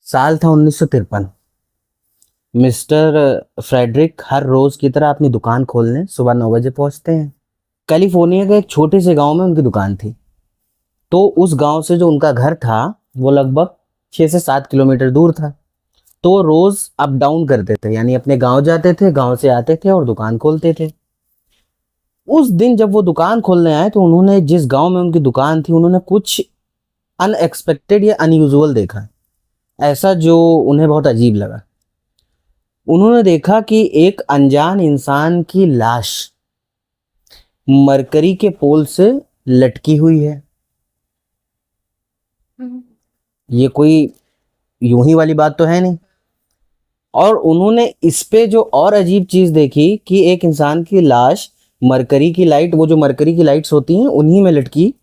साल था 1953। Mister Frederick हर रोज की तरह अपनी दुकान खोलने सुबह 9 बजे पहुंचते हैं। कैलिफोर्निया के एक छोटे से गांव में उनकी दुकान थी। तो उस गांव से जो उनका घर था वो लगभग 6 से 7 किलोमीटर दूर था। तो वो रोज अप डाउन करते थे, यानी अपने गांव जाते थे, गांव से आते थे और दुकान खोलते थे। उस दिन जब वो दुकान खोलने आए तो उन्होंने जिस गांव में उनकी दुकान थी, उन्होंने कुछ अनएक्सपेक्टेड या अनयूजुअल देखा, ऐसा जो उन्हें बहुत अजीब लगा। उन्होंने देखा कि एक अनजान इंसान की लाश मरकरी के पोल से लटकी हुई है। ये कोई यूं ही वाली बात तो है नहीं। और उन्होंने इस पे जो और अजीब चीज देखी कि एक इंसान की लाश मरकरी की लाइट, वो जो मरकरी की लाइट्स होती हैं उन्हीं में लटकी,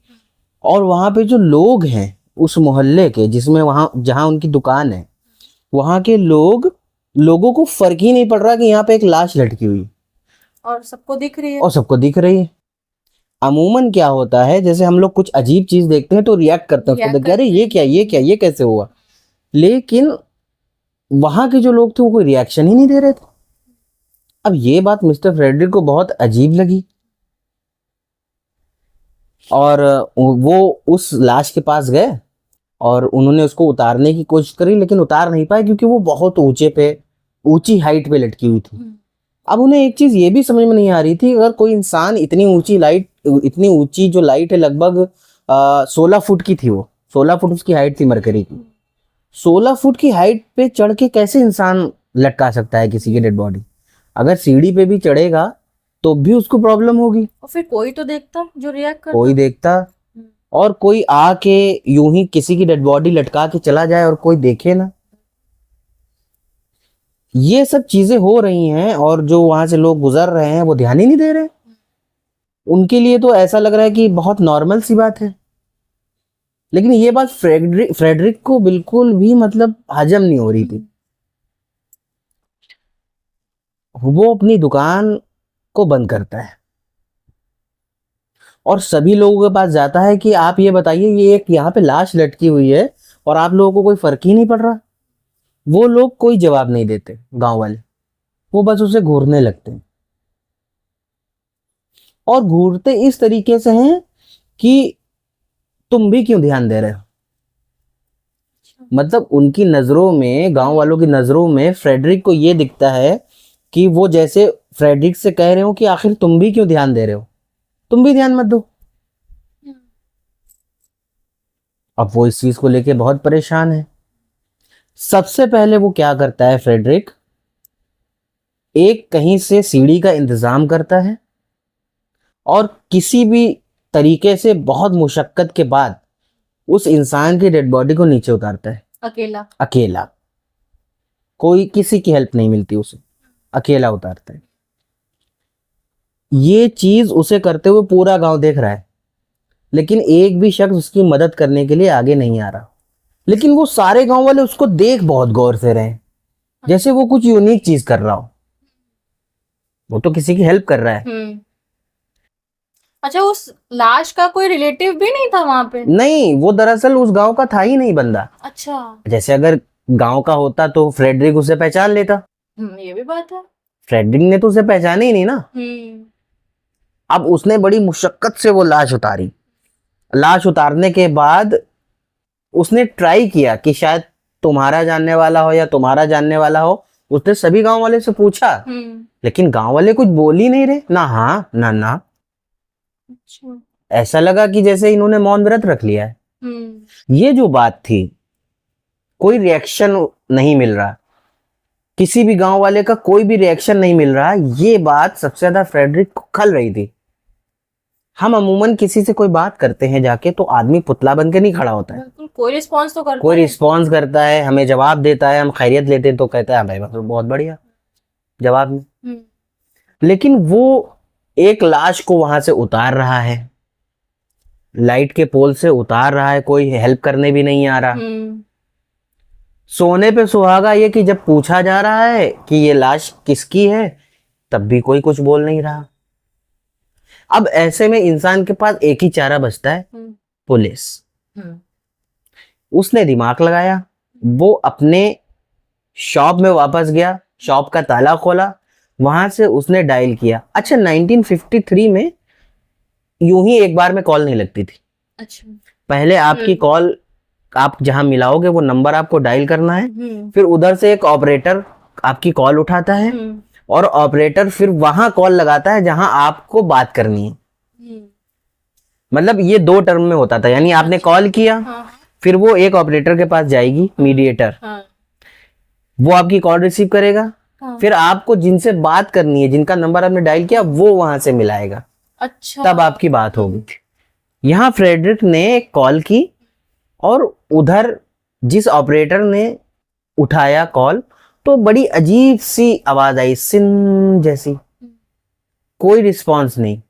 और वहां पे जो लोग हैं उस मोहल्ले के, जिसमें वहां जहां उनकी दुकान है, वहां के लोगों को फर्क ही नहीं पड़ रहा कि यहाँ पे एक लाश लटकी हुई और सबको दिख रही है। और सबको दिख रही है। अमूमन क्या होता है, जैसे हम लोग कुछ अजीब चीज देखते हैं तो रिएक्ट करते हैं उसको देख के, अरे ये क्या, ये क्या, ये कैसे हुआ। लेकिन वहां के जो लोग थे वो कोई रिएक्शन ही नहीं दे रहे थे। अब ये बात मिस्टर फ्रेडरिक को बहुत अजीब लगी और वो उस लाश के पास गए और उन्होंने उसको उतारने की कोशिश करी, लेकिन उतार नहीं पाए क्योंकि वो बहुत ऊंची हाइट पे लटकी हुई थी। अब उन्हें एक चीज ये भी समझ में नहीं आ रही थी, अगर कोई इंसान इतनी ऊंची जो लाइट है, लगभग 16 फुट की थी, वो 16 फुट उसकी हाइट थी मरकरी की। 16 फुट की हाइट पे चढ़ के कैसे इंसान लटका सकता है किसी की डेड बॉडी। अगर सीढ़ी पे भी चढ़ेगा तो भी उसको प्रॉब्लम होगी। और फिर कोई तो देखता जो रिएक्ट करता। कोई देखता, और कोई आके यूं ही किसी की डेड बॉडी लटका के चला जाए और कोई देखे ना। ये सब चीजें हो रही हैं और जो वहां से लोग गुजर रहे हैं वो ध्यान ही नहीं दे रहे। उनके लिए तो ऐसा लग रहा है कि बहुत नॉर्मल सी बात है। लेकिन ये बात फ्रेडरिक को बिल्कुल भी मतलब हजम नहीं हो रही थी। वो अपनी दुकान को बंद करता है और सभी लोगों के पास जाता है कि आप ये बताइए, ये एक यहाँ पे लाश लटकी हुई है और आप लोगों को कोई फर्क ही नहीं पड़ रहा। वो लोग कोई जवाब नहीं देते, गांव वाले। वो बस उसे घूरने लगते हैं और घूरते इस तरीके से हैं कि तुम भी क्यों ध्यान दे रहे हो। मतलब उनकी नजरों में, गांव वालों की नजरों में फ्रेडरिक को ये दिखता है कि वो जैसे फ्रेडरिक से कह रहे हो कि आखिर तुम भी क्यों ध्यान दे रहे हो, तुम भी ध्यान मत दो। अब वो इस चीज को लेके बहुत परेशान है। सबसे पहले वो क्या करता है फ्रेडरिक, एक कहीं से सीढ़ी का इंतजाम करता है और किसी भी तरीके से बहुत मुशक्कत के बाद उस इंसान की डेड बॉडी को नीचे उतारता है। अकेला अकेला, कोई किसी की हेल्प नहीं मिलती उसे, अकेला उतारता है। ये चीज उसे करते हुए पूरा गांव देख रहा है, लेकिन एक भी शख्स उसकी मदद करने के लिए आगे नहीं आ रहा। लेकिन वो सारे गांव वाले उसको देख बहुत गौर से रहे हैं, जैसे वो कुछ यूनिक चीज कर रहा हो। वो तो किसी की हेल्प कर रहा है। अच्छा, उस लाश का कोई रिलेटिव भी नहीं था वहां पे? नहीं, वो दरअसल उस गांव का था ही नहीं बंदा। अच्छा। जैसे अगर गांव का होता तो फ्रेडरिक उसे पहचान लेता। ये भी बात है। फ्रेडरिक ने तो उसे पहचाना ही नहीं ना। अब उसने बड़ी मुशक्कत से वो लाश उतारी। लाश उतारने के बाद उसने ट्राई किया कि शायद तुम्हारा जानने वाला हो या तुम्हारा जानने वाला हो। उसने सभी गांव वाले से पूछा, लेकिन गांव वाले कुछ बोल ही नहीं रहे, ना हाँ ना ना। अच्छा। ऐसा लगा कि जैसे इन्होंने मौन व्रत रख लिया है। ये जो बात थी, कोई रिएक्शन नहीं मिल रहा, किसी भी गांव वाले का कोई भी रिएक्शन नहीं मिल रहा, ये बात सबसे ज्यादा फ्रेडरिक को खल रही थी। हम अमूमन किसी से कोई बात करते हैं जाके तो आदमी पुतला बन के नहीं खड़ा होता है, बिल्कुल, कोई रिस्पॉन्स तो करता कोई है। रिस्पॉन्स करता है, हमें जवाब देता है। हम खैरियत लेते हैं तो कहता है भाई मतलब बहुत बढ़िया जवाब में। लेकिन वो एक लाश को वहां से उतार रहा है, लाइट के पोल से उतार रहा है, कोई हेल्प करने भी नहीं आ रहा। सोने पे सुहागा ये कि जब पूछा जा रहा है कि ये लाश किसकी है, तब भी कोई कुछ बोल नहीं रहा। अब ऐसे में इंसान के पास एक ही चारा बचता है, पुलिस। उसने दिमाग लगाया, वो अपने शॉप में वापस गया, शॉप का ताला खोला, वहां से उसने डायल किया। अच्छा, 1953 में यूं ही एक बार में कॉल नहीं लगती थी। अच्छा। पहले आपकी कॉल, आप जहां मिलाओगे वो नंबर आपको डायल करना है, फिर उधर से एक ऑपरेटर आपकी कॉल उठाता है और ऑपरेटर फिर वहां कॉल लगाता है जहां आपको बात करनी है। मतलब ये 2 टर्म में होता था, यानी आपने कॉल किया, फिर वो एक ऑपरेटर के पास जाएगी, मीडिएटर, वो आपकी कॉल रिसीव करेगा, फिर आपको जिनसे बात करनी है, जिनका नंबर आपने डायल किया, वो वहां से मिलाएगा। अच्छा। तब आपकी बात होगी। यहाँ फ्रेडरिक ने कॉल की और उधर जिस ऑपरेटर ने उठाया कॉल, तो बड़ी अजीब सी आवाज आई, सिन जैसी, कोई रिस्पांस नहीं,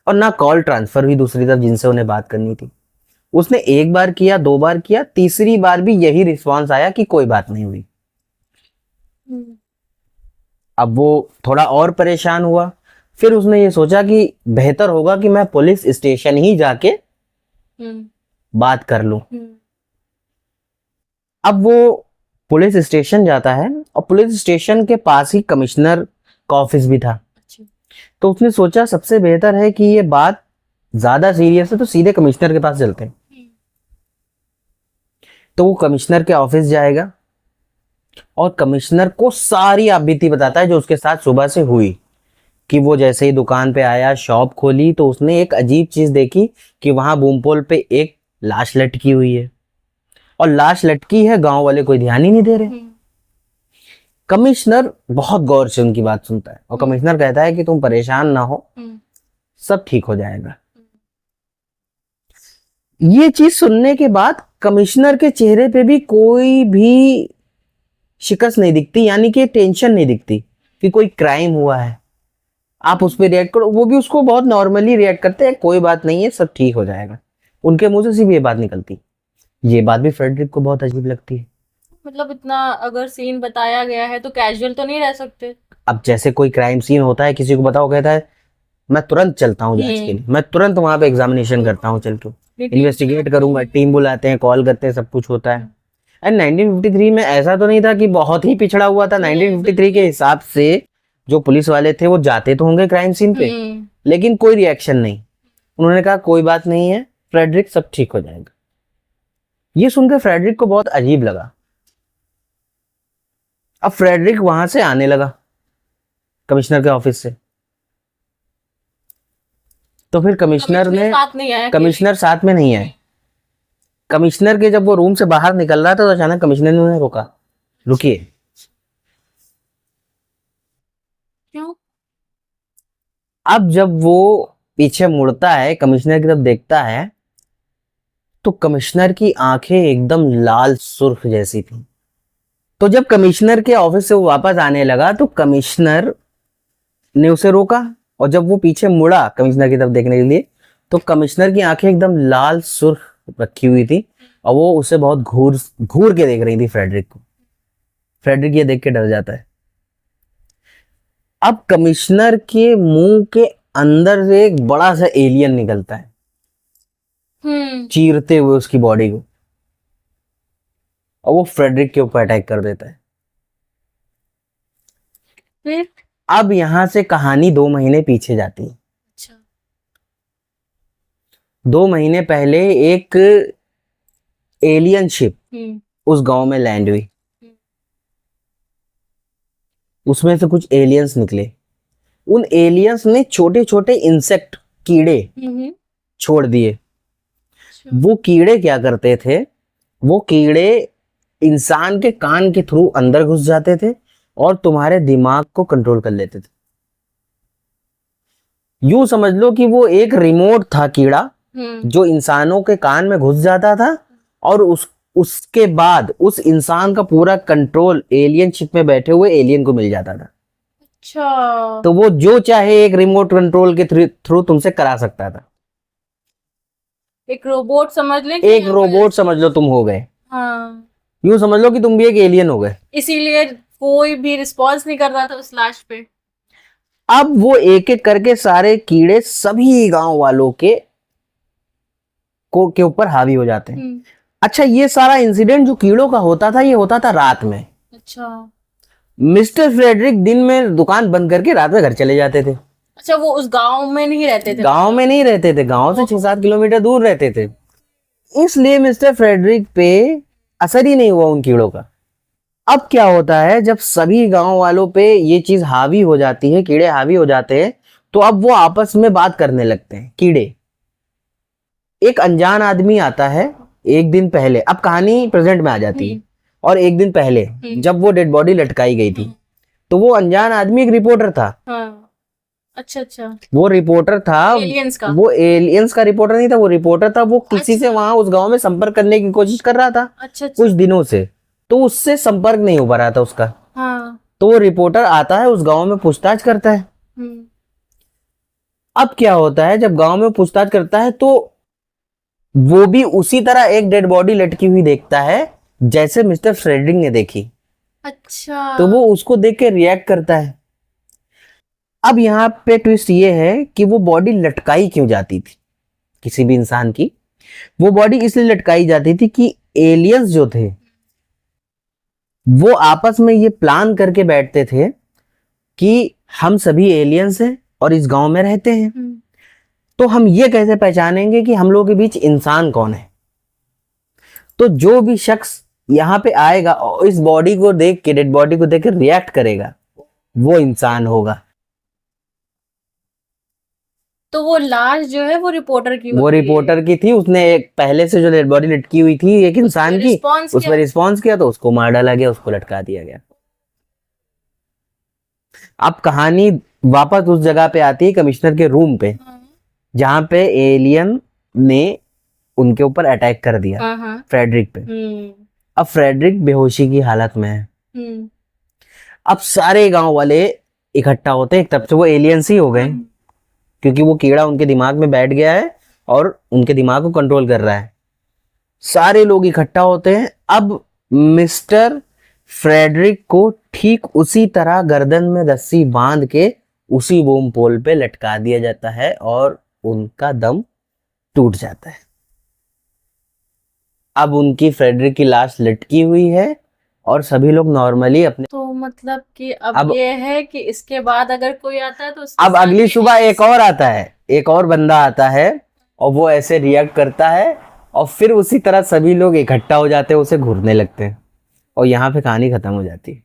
और ना कॉल ट्रांसफर हुई दूसरी तरफ जिनसे उन्हें बात करनी थी। उसने 1 बार किया, 2 बार किया, तीसरी बार भी यही रिस्पांस आया कि कोई बात नहीं हुई। अब वो थोड़ा और परेशान हुआ, फिर उसने ये सोचा कि बेहतर होगा कि मैं पुलिस स्टेशन ही जाके बात कर लूं। अब वो पुलिस स्टेशन जाता है और पुलिस स्टेशन के पास ही कमिश्नर का ऑफिस भी था। तो उसने सोचा सबसे बेहतर है कि ये बात ज्यादा सीरियस है तो सीधे कमिश्नर के पास चलते हैं। तो वो कमिश्नर के ऑफिस जाएगा और कमिश्नर को सारी आप बीती बताता है जो उसके साथ सुबह से हुई, कि वो जैसे ही दुकान पे आया, शॉप खोली, तो उसने एक अजीब चीज देखी कि वहां बूमपोल पे एक लाश लटकी हुई है, और लाश लटकी है, गांव वाले कोई ध्यान ही नहीं दे रहे। कमिश्नर बहुत गौर से उनकी बात सुनता है और कमिश्नर कहता है कि तुम परेशान ना हो, सब ठीक हो जाएगा। ये चीज सुनने के बाद कमिश्नर के चेहरे पे भी कोई भी शिकस्त नहीं दिखती, यानी कि टेंशन नहीं दिखती कि कोई क्राइम हुआ है। आप उस पर रिएक्ट करो, वो भी उसको बहुत नॉर्मली रिएक्ट करते हैं, कोई बात नहीं है, सब ठीक हो जाएगा। उनके मुंह से सिर्फ ये बात निकलती। ये बात भी फ्रेडरिक को बहुत अजीब लगती है। मतलब इतना अगर सीन बताया गया है तो कैजुअल तो नहीं रह सकते। अब जैसे कोई क्राइम सीन होता है, किसी को बताओ, कहता है मैं तुरंत चलता हूँ जांच के लिए, मैं तुरंत वहां पे एग्जामिनेशन करता हूँ, चल के इन्वेस्टिगेट करूंगा, टीम बुलाते हैं, कॉल करते हैं, सब कुछ होता है। एंड 1953 में ऐसा तो नहीं था कि बहुत ही पिछड़ा हुआ था। 1953 के हिसाब से जो पुलिस वाले थे वो जाते तो होंगे क्राइम सीन पे, लेकिन कोई रिएक्शन नहीं। उन्होंने कहा कोई बात नहीं है फ्रेडरिक, सब ठीक हो जाएगा। ये सुनकर फ्रेडरिक को बहुत अजीब लगा। अब फ्रेडरिक वहां से आने लगा कमिश्नर के ऑफिस से, तो फिर कमिश्नर साथ में नहीं आए। कमिश्नर के जब वो रूम से बाहर निकल रहा था तो अचानक कमिश्नर ने उन्हें रोका, रुकिए। क्यों? अब जब वो पीछे मुड़ता है, कमिश्नर की तरफ देखता है, तो कमिश्नर की आंखें एकदम लाल सुर्ख जैसी थी। तो जब कमिश्नर के ऑफिस से वो वापस आने लगा तो कमिश्नर ने उसे रोका, और जब वो पीछे मुड़ा कमिश्नर की तरफ देखने के लिए तो कमिश्नर की आंखें एकदम लाल सुर्ख रखी हुई थी और वो उसे बहुत घूर घूर के देख रही थी फ्रेडरिक को। फ्रेडरिक ये देख के डर जाता है। अब कमिश्नर के मुंह के अंदर से एक बड़ा सा एलियन निकलता है, चीरते हुए उसकी बॉडी को, और वो फ्रेडरिक के ऊपर अटैक कर देता है। फिर अब यहां से कहानी 2 महीने पीछे जाती है। अच्छा। 2 महीने पहले एक एलियन शिप उस गांव में लैंड हुई। उसमें से कुछ एलियंस निकले। उन एलियंस ने छोटे छोटे इंसेक्ट, कीड़े छोड़ दिए। वो कीड़े क्या करते थे, वो कीड़े इंसान के कान के थ्रू अंदर घुस जाते थे और तुम्हारे दिमाग को कंट्रोल कर लेते थे। यूं समझ लो कि वो एक रिमोट था कीड़ा जो इंसानों के कान में घुस जाता था और उसके बाद उस इंसान का पूरा कंट्रोल एलियन शिप में बैठे हुए एलियन को मिल जाता था। अच्छा। तो वो जो चाहे एक रिमोट कंट्रोल के थ्रू तुमसे करा सकता था। एक रोबोट समझ ले, एक रोबोट समझ लो तुम हो गए। हाँ। यूं समझ लो कि तुम भी एक एलियन हो गए। इसीलिए कोई भी रिस्पॉन्स नहीं कर रहा था उस लाश पे। अब वो एक एक करके सारे कीड़े सभी गांव वालों के ऊपर हावी हो जाते हैं। अच्छा, ये सारा इंसिडेंट जो कीड़ों का होता था, ये होता था रात में। अच्छा मिस्टर फ्रेडरिक दिन में दुकान बंद करके रात में घर चले जाते थे। अच्छा, वो उस गांव में नहीं रहते थे? गांव में नहीं रहते थे, गांव से 6-7 किलोमीटर दूर रहते थे, इसलिए मिस्टर फ्रेडरिक पे असर ही नहीं हुआ उन कीड़ों का। अब क्या होता है, जब सभी गांव वालों पे ये चीज हावी हो जाती है, कीड़े हावी हो जाते हैं, तो अब वो आपस में बात करने लगते हैं कीड़े। एक अनजान आदमी आता है एक दिन पहले, अब कहानी प्रेजेंट में आ जाती है, और एक दिन पहले जब वो डेड बॉडी लटकाई गई थी, तो वो अनजान आदमी एक रिपोर्टर था। हाँ, अच्छा अच्छा, वो रिपोर्टर था, एलियंस का? वो एलियंस का रिपोर्टर नहीं था, वो रिपोर्टर था, वो किसी से वहां उस गांव में संपर्क करने की कोशिश कर रहा था अच्छा अच्छा, कुछ दिनों से, तो उससे संपर्क नहीं हो पा रहा था उसका। हाँ, तो वो रिपोर्टर आता है उस गांव में, पूछताछ करता है। हम्म, अब क्या होता है, जब गांव में पूछताछ करता है तो वो भी उसी तरह एक डेड बॉडी लटकी हुई देखता है जैसे मिस्टर फ्रेडरिक ने देखी। अच्छा, तो वो उसको देख के रिएक्ट करता है। अब यहाँ पे ट्विस्ट ये है कि वो बॉडी लटकाई क्यों जाती थी किसी भी इंसान की। वो बॉडी इसलिए लटकाई जाती थी कि एलियंस जो थे वो आपस में ये प्लान करके बैठते थे कि हम सभी एलियंस हैं और इस गांव में रहते हैं, तो हम ये कैसे पहचानेंगे कि हम लोगों के बीच इंसान कौन है। तो जो भी शख्स यहाँ पे आएगा और इस बॉडी को देख के, डेड बॉडी को देख के रिएक्ट करेगा, वो इंसान होगा। तो वो लाश जो है वो रिपोर्टर की वो होती है। रिपोर्टर की थी, उसने एक पहले से जो डेड बॉडी लटकी हुई थी एक इंसान की, रिस्पॉन्स उस पर किया? रिस्पॉन्स किया तो उसको मार डाला गया, उसको लटका दिया गया। अब कहानी वापस उस जगह पे आती है, कमिश्नर के रूम पे, जहां पे एलियन ने उनके ऊपर अटैक कर दिया, हाँ हाँ, फ्रेडरिक पे। अब फ्रेडरिक बेहोशी की हालत में है। अब सारे गांव वाले इकट्ठा होते हैं, एक तरफ से वो एलियंस ही हो गए, क्योंकि वो कीड़ा उनके दिमाग में बैठ गया है और उनके दिमाग को कंट्रोल कर रहा है। सारे लोग इकट्ठा होते हैं। अब मिस्टर फ्रेडरिक को ठीक उसी तरह गर्दन में रस्सी बांध के उसी बूम पोल पे लटका दिया जाता है और उनका दम टूट जाता है। अब उनकी फ्रेडरिक की लाश लटकी हुई है और सभी लोग नॉर्मली अपने। तो मतलब कि अब ये है कि इसके बाद अगर कोई आता है तो उसके अब साथ अगली भी सुबह एक और आता है, एक और बंदा आता है और वो ऐसे रिएक्ट करता है और फिर उसी तरह सभी लोग इकट्ठा हो जाते हैं, उसे घूरने लगते हैं और यहाँ पे कहानी खत्म हो जाती है।